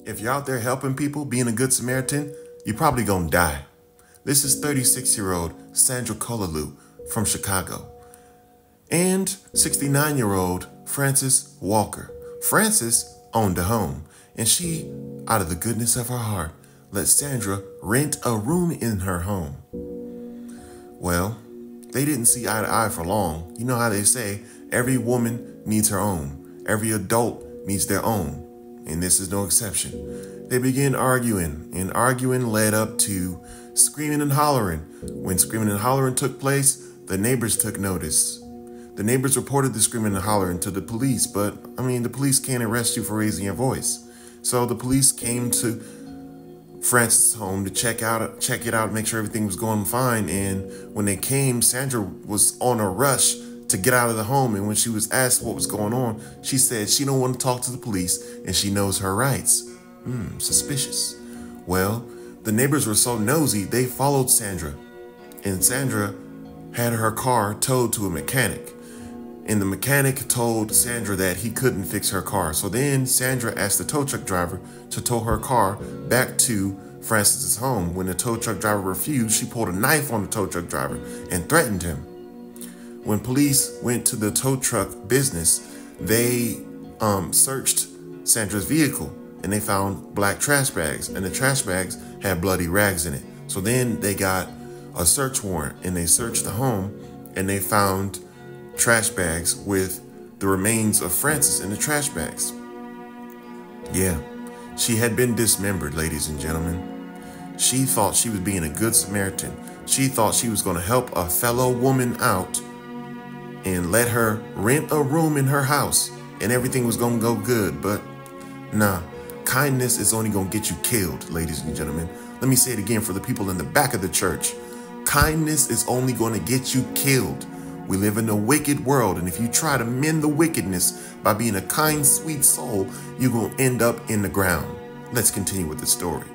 If you're out there helping people, being a good Samaritan, you're probably gonna die. This is 36-year-old Sandra Kolalou from Chicago and 69-year-old Frances Walker. Frances owned a home, and she, out of the goodness of her heart, let Sandra rent a room in her home. Well, they didn't see eye to eye for long. You know how they say, every woman needs her own. Every adult needs their own. And this is no exception. They began arguing, and arguing led up to screaming and hollering. When screaming and hollering took place, the neighbors took notice. The neighbors reported the screaming and hollering to the police, but the police can't arrest you for raising your voice. So the police came to Frances' home to check it out, make sure everything was going fine. And when they came, Sandra was on a rush to get out of the home. And when she was asked what was going on, she said she don't want to talk to the police and she knows her rights. Suspicious. Well, the neighbors were so nosy, they followed Sandra. And Sandra had her car towed to a mechanic. And the mechanic told Sandra that he couldn't fix her car. So then Sandra asked the tow truck driver to tow her car back to Frances' home. When the tow truck driver refused, she pulled a knife on the tow truck driver and threatened him. When police went to the tow truck business, they searched Sandra's vehicle and they found black trash bags, and the trash bags had bloody rags in it. So then they got a search warrant and they searched the home and they found trash bags with the remains of Frances in the trash bags. Yeah, she had been dismembered, ladies and gentlemen. She thought she was being a good Samaritan. She thought she was going to help a fellow woman out and let her rent a room in her house and everything was going to go good. But nah, kindness is only going to get you killed, ladies and gentlemen. Let me say it again for the people in the back of the church. Kindness is only going to get you killed. We live in a wicked world, and if you try to mend the wickedness by being a kind, sweet soul, you're going to end up in the ground. Let's continue with the story.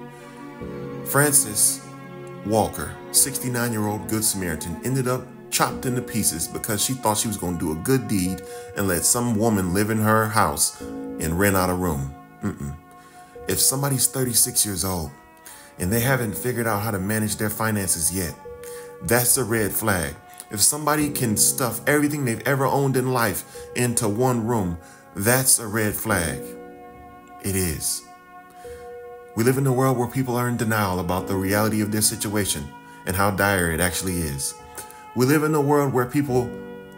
Frances Walker, 69-year-old Good Samaritan, ended up chopped into pieces because she thought she was going to do a good deed and let some woman live in her house and rent out a room. If somebody's 36 years old and they haven't figured out how to manage their finances yet, that's a red flag. If somebody can stuff everything they've ever owned in life into one room, that's a red flag. It is. We live in a world where people are in denial about the reality of their situation and how dire it actually is. We live in a world where people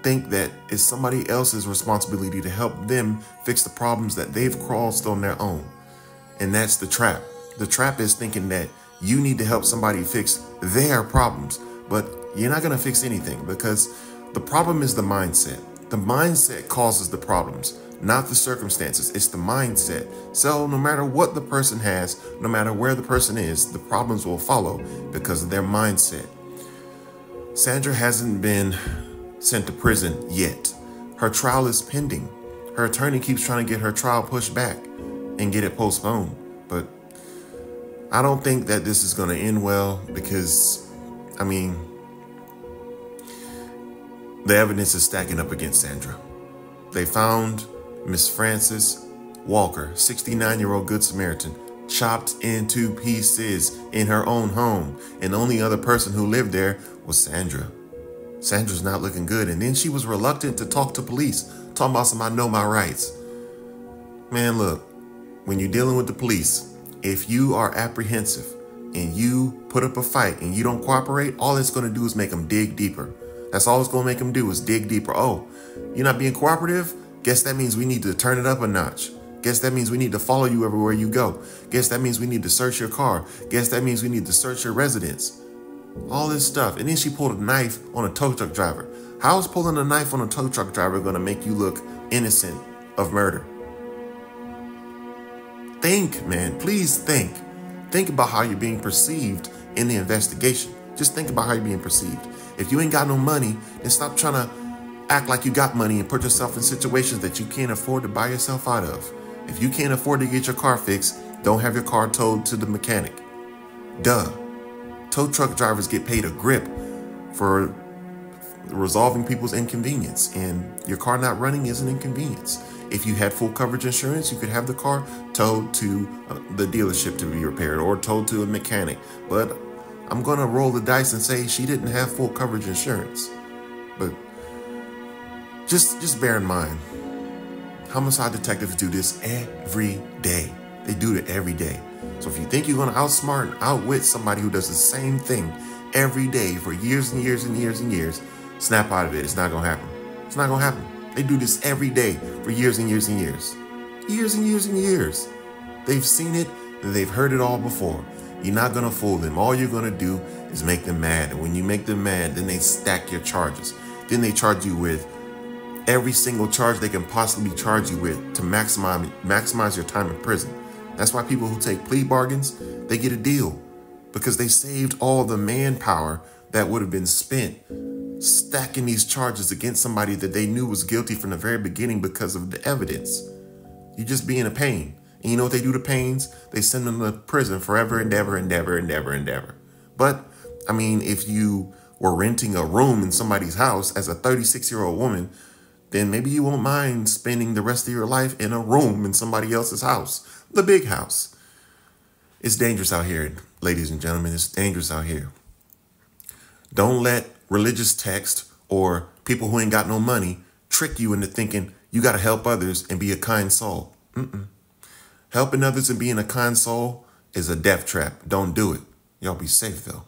think that it's somebody else's responsibility to help them fix the problems that they've caused on their own. And that's the trap. The trap is thinking that you need to help somebody fix their problems, but you're not going to fix anything because the problem is the mindset. The mindset causes the problems, not the circumstances. It's the mindset. So no matter what the person has, no matter where the person is, the problems will follow because of their mindset. Sandra hasn't been sent to prison yet. Her trial is pending. Her attorney keeps trying to get her trial pushed back and get it postponed. But I don't think that this is going to end well because, the evidence is stacking up against Sandra. They found Miss Frances Walker, 69-year-old Good Samaritan, chopped into pieces in her own home. And the only other person who lived there was Sandra. Sandra's not looking good. And then she was reluctant to talk to police, talking about some I know my rights. Man, look, when you're dealing with the police, if you are apprehensive and you put up a fight and you don't cooperate, all it's going to do is make them dig deeper. That's all it's going to make them do is dig deeper. Oh, you're not being cooperative? Guess that means we need to turn it up a notch. Guess that means we need to follow you everywhere you go. Guess that means we need to search your car. Guess that means we need to search your residence. All this stuff. And then she pulled a knife on a tow truck driver. How is pulling a knife on a tow truck driver going to make you look innocent of murder? Think, man. Please think. Think about how you're being perceived in the investigation. Just think about how you're being perceived. If you ain't got no money, then stop trying to act like you got money and put yourself in situations that you can't afford to buy yourself out of. If you can't afford to get your car fixed, don't have your car towed to the mechanic. Duh. Tow truck drivers get paid a grip for resolving people's inconvenience, and your car not running is an inconvenience. If you had full coverage insurance, you could have the car towed to the dealership to be repaired or towed to a mechanic. But I'm going to roll the dice and say she didn't have full coverage insurance. But just bear in mind, homicide detectives do this every day. They do it every day. So if you think you're going to outsmart and outwit somebody who does the same thing every day for years and years and years and years, snap out of it. It's not going to happen. It's not going to happen. They do this every day for years and years and years. Years and years and years. They've seen it and they've heard it all before. You're not going to fool them. All you're going to do is make them mad. And when you make them mad, then they stack your charges. Then they charge you with every single charge they can possibly charge you with to maximize your time in prison. That's why people who take plea bargains, they get a deal because they saved all the manpower that would have been spent stacking these charges against somebody that they knew was guilty from the very beginning because of the evidence. You're just being a pain. And you know what they do to pains? They send them to prison forever and ever and ever and ever and ever. But, I mean, if you were renting a room in somebody's house as a 36-year-old woman, then maybe you won't mind spending the rest of your life in a room in somebody else's house, the big house. It's dangerous out here, ladies and gentlemen. It's dangerous out here. Don't let religious text or people who ain't got no money trick you into thinking you got to help others and be a kind soul. Helping others and being a kind soul is a death trap. Don't do it. Y'all be safe, though.